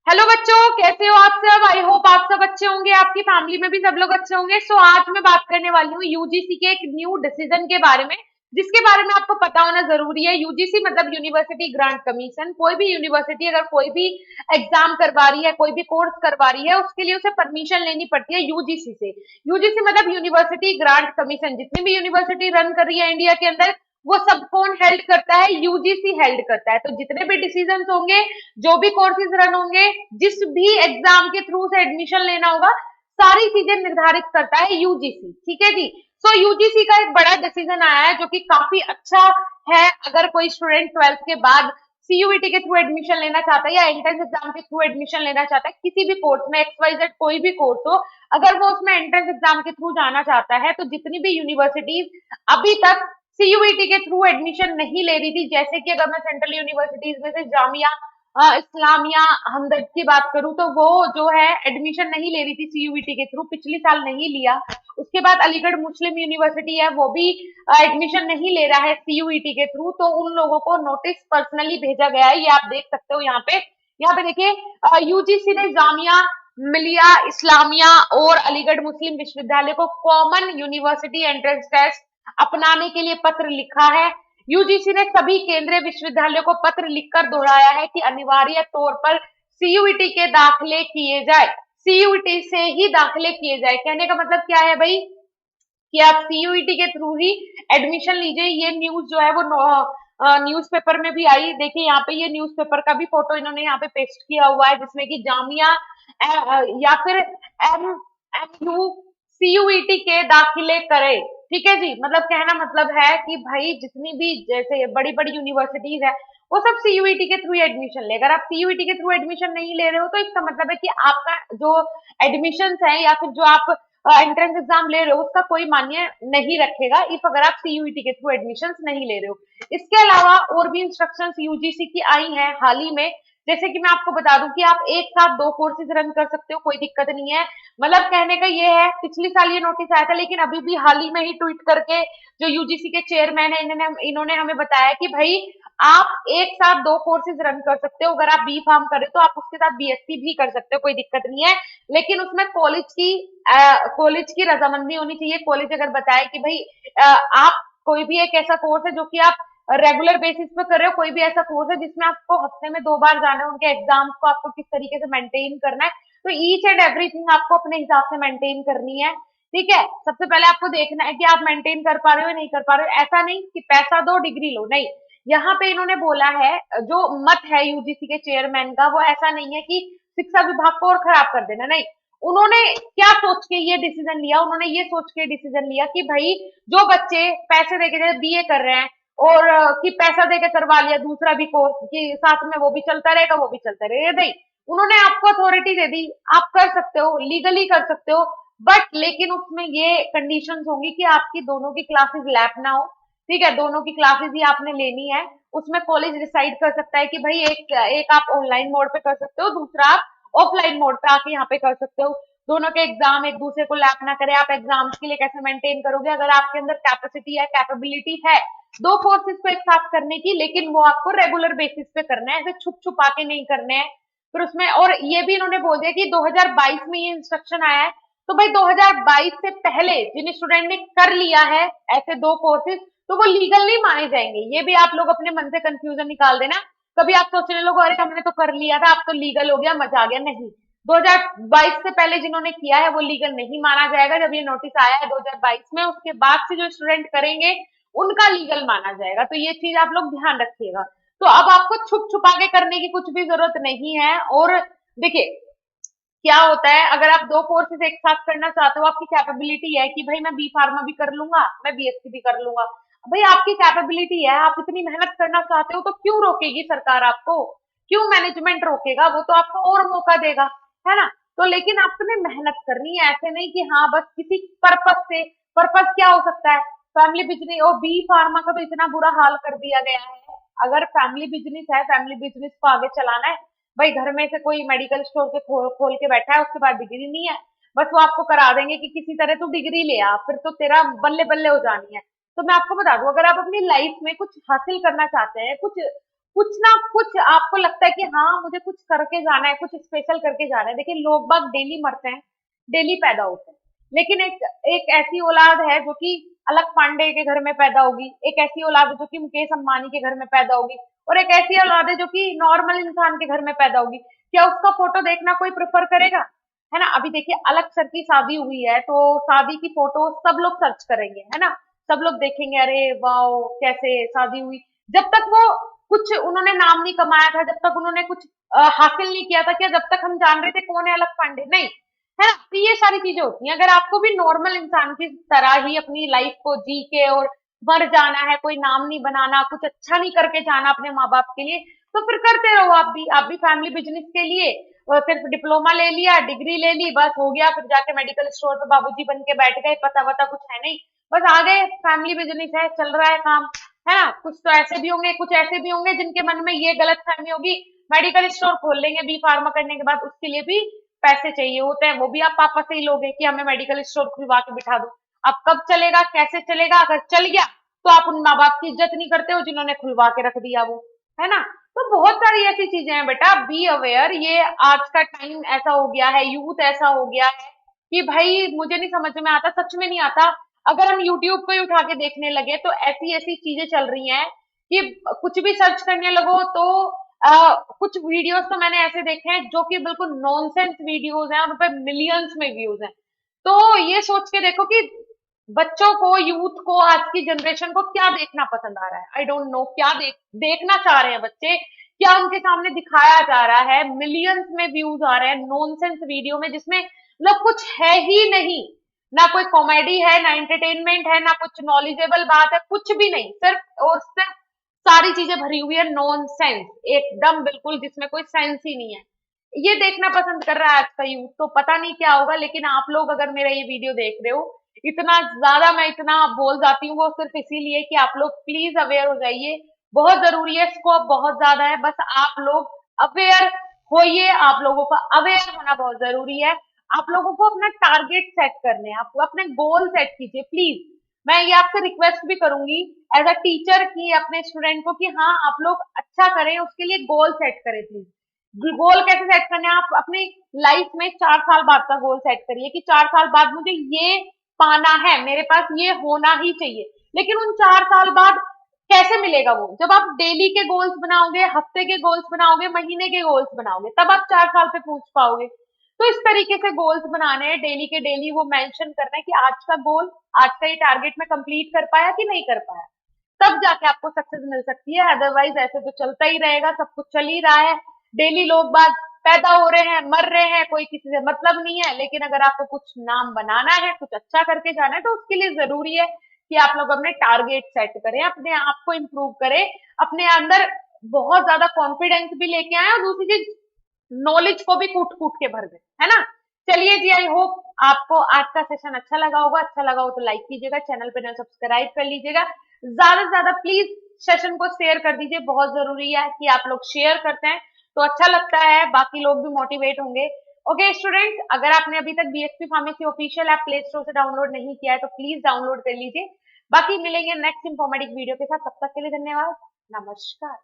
Hello बच्चों, कैसे हो आप सब। आई होप आप सब अच्छे होंगे, आपकी फैमिली में भी सब लोग अच्छे होंगे। सो आज मैं बात करने वाली हूँ यूजीसी के एक न्यू डिसीजन के बारे में, जिसके बारे में आपको पता होना जरूरी है। यूजीसी मतलब यूनिवर्सिटी ग्रांट कमीशन। कोई भी यूनिवर्सिटी अगर कोई भी एग्जाम करवा रही है, कोई भी कोर्स करवा रही है, उसके लिए उसे परमिशन लेनी पड़ती है यूजीसी से। यूजीसी मतलब यूनिवर्सिटी ग्रांट कमीशन। जितनी भी यूनिवर्सिटी रन कर रही है इंडिया के अंदर, वो सब कौन हेल्ड करता है? यूजीसी हेल्ड करता है। तो जितने भी डिसीजन होंगे, जो भी कोर्सेज रन होंगे, जिस भी एग्जाम के थ्रू से एडमिशन लेना होगा, सारी चीजें निर्धारित करता है यूजीसी। ठीक है जी। सो यूजीसी का एक बड़ा डिसीजन आया है जो कि काफी अच्छा है। अगर कोई स्टूडेंट 12th के बाद सीयूईटी के थ्रू एडमिशन लेना चाहता है या एंट्रेंस एग्जाम के थ्रू एडमिशन लेना चाहता है किसी भी कोर्स में, XYZ कोई भी कोर्स हो, अगर वो उसमें एंट्रेंस एग्जाम के थ्रू जाना चाहता है, तो जितनी भी यूनिवर्सिटीज अभी तक सीयूईटी के थ्रू एडमिशन नहीं ले रही थी, जैसे कि अगर मैं सेंट्रल यूनिवर्सिटीज में से जामिया इस्लामिया हमदर्द की बात करूं, तो वो जो है एडमिशन नहीं ले रही थी सीयूईटी के थ्रू, पिछले साल नहीं लिया। उसके बाद अलीगढ़ मुस्लिम यूनिवर्सिटी है, वो भी एडमिशन नहीं ले रहा है सीयूईटी के थ्रू। तो उन लोगों को नोटिस पर्सनली भेजा गया है, ये आप देख सकते हो यहाँ पे देखिए, यूजीसी ने जामिया मिलिया इस्लामिया और अलीगढ़ मुस्लिम विश्वविद्यालय को कॉमन यूनिवर्सिटी एंट्रेंस टेस्ट अपनाने के लिए पत्र लिखा है। यूजीसी ने सभी केंद्रीय विश्वविद्यालयों को पत्र लिखकर दोहराया है कि अनिवार्य तौर पर सीयूईटी के दाखिले किए जाए, सीयूईटी से ही दाखिले किए जाए। कहने का मतलब क्या है भाई, कि आप सीयूईटी के थ्रू ही एडमिशन लीजिए। ये न्यूज जो है वो न्यूज़पेपर में भी आई। देखिए यहाँ पे ये न्यूज़पेपर का भी फोटो इन्होंने यहाँ पे पेस्ट किया हुआ है, जिसमें कि जामिया या फिर एम यू सीयूईटी के दाखिले करे। ठीक है जी। मतलब कहना मतलब है कि भाई जितनी भी जैसे बड़ी बड़ी यूनिवर्सिटीज है, वो सब सीयूईटी के थ्रू एडमिशन ले। अगर आप सीयूईटी के थ्रू एडमिशन नहीं ले रहे हो, तो इसका मतलब है कि आपका जो एडमिशन है या फिर जो आप एंट्रेंस एग्जाम ले रहे हो, उसका कोई मान्य नहीं रखेगा इफ अगर आप सीयूईटी के थ्रू एडमिशन नहीं ले रहे हो। इसके अलावा और भी इंस्ट्रक्शंस यूजीसी की आई हैं हाल ही में। जैसे कि मैं आपको बता दूं कि आप एक साथ दो कोर्सेज रन कर सकते हो, कोई दिक्कत नहीं है। मतलब कहने का ये है, पिछली साल ये नोटिस आया था, लेकिन अभी भी हाल ही में ही ट्वीट करके जो यूजीसी के चेयरमैन है, इन्होंने हमें बताया कि भाई आप एक साथ दो कोर्सेज रन कर सकते हो। अगर आप बी फार्म कर रहे हो तो आप उसके साथ बीएससी भी कर सकते हो, कोई दिक्कत नहीं है। लेकिन उसमें कॉलेज की रजामंदी होनी चाहिए। कॉलेज अगर बताए कि भाई आप कोई भी एक ऐसा कोर्स है जो कि आप रेगुलर बेसिस पे कर रहे हो, कोई भी ऐसा कोर्स है जिसमें आपको हफ्ते में 2 बार जाना है, उनके एग्जाम्स को आपको किस तरीके से मेंटेन करना है, तो ईच एंड एवरीथिंग आपको अपने हिसाब से मेंटेन करनी है। ठीक है। सबसे पहले आपको देखना है कि आप मेंटेन कर पा रहे हो या नहीं कर पा रहे हो। ऐसा नहीं कि पैसा दो डिग्री लो, नहीं। यहाँ पे इन्होंने बोला है, जो मत है यूजीसी के चेयरमैन का, वो ऐसा नहीं है कि शिक्षा विभाग को और खराब कर देना, नहीं। उन्होंने क्या सोच के ये डिसीजन लिया, उन्होंने ये सोच के डिसीजन लिया कि भाई जो बच्चे पैसे देके जैसे बीए कर रहे हैं और कि पैसा देके करवा लिया दूसरा भी कोर्स कि साथ में वो भी चलता रहेगा वो भी चलता रहेगा, नहीं। उन्होंने आपको अथॉरिटी दे दी, आप कर सकते हो, लीगली कर सकते हो। बट लेकिन उसमें ये कंडीशंस होंगी कि आपकी दोनों की क्लासेस लैप ना हो। ठीक है, दोनों की क्लासेस ही आपने लेनी है। उसमें कॉलेज डिसाइड कर सकता है कि भाई एक एक आप ऑनलाइन मोड पे कर सकते हो, दूसरा आप ऑफलाइन मोड पे आके यहाँ पे कर सकते हो। दोनों के एग्जाम एक दूसरे को लैप ना करे। आप एग्जाम्स के लिए कैसे मेंटेन करोगे अगर आपके अंदर कैपेसिटी है, कैपेबिलिटी है दो कोर्सेज को एक साथ करने की, लेकिन वो आपको रेगुलर बेसिस पे करना है, ऐसे छुप छुपा के नहीं करने हैं। फिर उसमें और ये भी इन्होंने बोल दिया कि 2022 में ये इंस्ट्रक्शन आया है, तो भाई 2022 से पहले जिन स्टूडेंट ने कर लिया है ऐसे दो कोर्सेज, तो वो लीगल नहीं माने जाएंगे। ये भी आप लोग अपने मन से कंफ्यूजन निकाल देना। कभी आप सोचने लोग अरे हमने तो कर लिया था, अब तो लीगल हो गया, मजा आ गया, नहीं। 2022 से पहले जिन्होंने किया है वो लीगल नहीं माना जाएगा। जब ये नोटिस आया है 2022 में, उसके बाद से जो स्टूडेंट करेंगे उनका लीगल माना जाएगा। तो ये चीज आप लोग ध्यान रखिएगा। तो अब आपको छुप छुपा के करने की कुछ भी जरूरत नहीं है। और देखिए क्या होता है, अगर आप दो कोर्सेज एक साथ करना चाहते हो, आपकी कैपेबिलिटी है कि भाई मैं बी फार्मा भी कर लूंगा, मैं बीएससी भी कर लूंगा, भाई आपकी कैपेबिलिटी है, आप इतनी मेहनत करना चाहते हो, तो क्यों रोकेगी सरकार आपको? क्यों मैनेजमेंट रोकेगा? वो तो आपको और मौका देगा, है ना। तो लेकिन आपने मेहनत करनी है, ऐसे नहीं कि हाँ बस किसी पर्पज से। पर्पज क्या हो सकता है? Family business. और बी फार्मा का तो इतना बुरा हाल कर दिया गया है। अगर फैमिली बिजनेस है, फैमिली बिजनेस को आगे चलाना है, भाई घर में से कोई मेडिकल स्टोर के खोल के बैठा है, उसके पास डिग्री नहीं है, बस वो आपको करा देंगे कि किसी तरह तू डिग्री ले आ, फिर तो तेरा बल्ले बल्ले हो जानी है। तो मैं आपको बता दूं, अगर आप अपनी लाइफ में कुछ हासिल करना चाहते हैं, कुछ कुछ ना कुछ आपको लगता है कि हाँ मुझे कुछ करके जाना है, कुछ स्पेशल करके जाना है। देखिए लोग बाग डेली मरते हैं, डेली पैदा होते हैं, लेकिन एक एक ऐसी औलाद है जो कि अलक पांडे के घर में पैदा होगी, एक ऐसी औलाद है जो कि मुकेश अंबानी के घर में पैदा होगी, और एक ऐसी औलाद है जो कि नॉर्मल इंसान के घर में पैदा होगी। क्या उसका फोटो देखना कोई प्रेफर करेगा? है ना। अभी देखिए अलग सर की शादी हुई है, तो शादी की फोटो सब लोग सर्च करेंगे, है ना। सब लोग देखेंगे, अरे वाओ कैसे शादी हुई। जब तक वो कुछ उन्होंने नाम नहीं कमाया था, जब तक उन्होंने कुछ हासिल नहीं किया था, क्या जब तक हम जान रहे थे कौन है अलग पांडे? नहीं, है ना। तो ये सारी चीजें होती हैं। अगर आपको भी नॉर्मल इंसान की तरह ही अपनी लाइफ को जी के और मर जाना है, कोई नाम नहीं बनाना, कुछ अच्छा नहीं करके जाना अपने माँ बाप के लिए, तो फिर करते रहो। आप भी फैमिली बिजनेस के लिए और सिर्फ डिप्लोमा ले लिया, डिग्री ले ली, बस हो गया। फिर जाके मेडिकल स्टोर पे बाबूजी बन के बैठ गए, पता वता कुछ है नहीं, बस आ गए, फैमिली बिजनेस है, चल रहा है काम, है ना। कुछ तो ऐसे भी होंगे, कुछ ऐसे भी होंगे जिनके मन में ये गलत फहमी होगी, मेडिकल स्टोर खोल लेंगे बी फार्मा करने के बाद, उसके लिए भी पैसे चाहिए होते हैं, वो भी आप पापा से ही लोगे कि हमें मेडिकल स्टोर खुलवा के बिठा दो। अब कब चलेगा, कैसे चलेगा? अगर चल गया तो आप उन माँ बाप की इज्जत नहीं करते हो जिन्होंने खुलवा के रख दिया वो, है ना। तो बहुत सारी ऐसी चीजें हैं बेटा, बी अवेयर। ये आज का टाइम ऐसा हो गया है, यूथ ऐसा हो गया है कि भाई मुझे नहीं समझ में आता, सच में नहीं आता। अगर हम यूट्यूब को ही उठा के देखने लगे तो ऐसी ऐसी चीजें चल रही हैं कि कुछ भी सर्च करने लगो तो कुछ वीडियोस तो मैंने ऐसे देखे हैं जो कि बिल्कुल नॉनसेंस वीडियोस हैं और उन पे मिलियंस में व्यूज हैं। तो ये सोच के देखो कि बच्चों को, यूथ को, आज की जनरेशन को क्या देखना पसंद आ रहा है। आई डोंट नो क्या देखना चाह रहे हैं बच्चे, क्या उनके सामने दिखाया जा रहा है। मिलियंस में व्यूज आ रहे हैं नॉनसेंस वीडियो में, जिसमें मतलब कुछ है ही नहीं, ना कोई कॉमेडी है, ना एंटरटेनमेंट है, ना कुछ नॉलेजेबल बात है, कुछ भी नहीं, सिर्फ और सिर्फ सारी चीजें भरी हुई है नॉनसेंस, एकदम बिल्कुल जिसमें कोई सेंस ही नहीं है। ये देखना पसंद कर रहा है आज का यूथ, तो पता नहीं क्या होगा। लेकिन आप लोग अगर मेरा ये वीडियो देख रहे हो, इतना ज्यादा मैं इतना बोल जाती हूँ वो सिर्फ इसीलिए कि आप लोग प्लीज अवेयर हो जाइए। बहुत जरूरी है, स्कोप बहुत ज्यादा है, बस आप लोग अवेयर होइए। आप लोगों का अवेयर होना बहुत जरूरी है। आप लोगों को अपना टारगेट सेट करने हैं, आपको अपने गोल सेट कीजिए प्लीज। मैं ये आपसे रिक्वेस्ट भी करूंगी एज अ टीचर की अपने स्टूडेंट को कि हाँ आप लोग अच्छा करें, उसके लिए गोल सेट करें प्लीज। गोल कैसे सेट करने हैं? आप अपनी लाइफ में 4 साल बाद का गोल सेट करिए कि 4 साल बाद मुझे ये पाना है, मेरे पास ये होना ही चाहिए। लेकिन उन 4 साल बाद कैसे मिलेगा वो? जब आप डेली के गोल्स बनाओगे, हफ्ते के गोल्स बनाओगे, महीने के गोल्स बनाओगे, तब आप 4 साल पे पहुंच पाओगे। तो इस तरीके से गोल्स बनाने हैं, डेली के डेली वो मेंशन करना है कि आज का गोल, आज का ये टारगेट मैं कंप्लीट कर पाया कि नहीं कर पाया, तब जाके आपको सक्सेस मिल सकती है। अदरवाइज ऐसे तो चलता ही रहेगा, सब कुछ चल ही रहा है, डेली लोग बाग पैदा हो रहे हैं, मर रहे हैं, कोई किसी से मतलब नहीं है। लेकिन अगर आपको कुछ नाम बनाना है, कुछ अच्छा करके जाना है, तो उसके लिए जरूरी है कि आप लोग अपने टारगेट सेट करें, अपने आप को इम्प्रूव करें, अपने अंदर बहुत ज्यादा कॉन्फिडेंस भी लेके आए, और दूसरी चीज नॉलेज को भी कूट कूट के भर दे, है ना। चलिए जी, आई होप आपको आज का सेशन अच्छा लगा होगा। अच्छा लगा हो तो लाइक कीजिएगा, चैनल पे सब्सक्राइब कर लीजिएगा, ज्यादा से ज्यादा प्लीज सेशन को शेयर कर दीजिए। बहुत जरूरी है कि आप लोग शेयर करते हैं तो अच्छा लगता है, बाकी लोग भी मोटिवेट होंगे। ओके स्टूडेंट्स, अगर आपने अभी तक BSP pharmacy official app play store से डाउनलोड नहीं किया है तो प्लीज डाउनलोड कर लीजिए। बाकी मिलेंगे नेक्स्ट इंफॉर्मेटिव वीडियो के साथ, तब तक के लिए धन्यवाद, नमस्कार।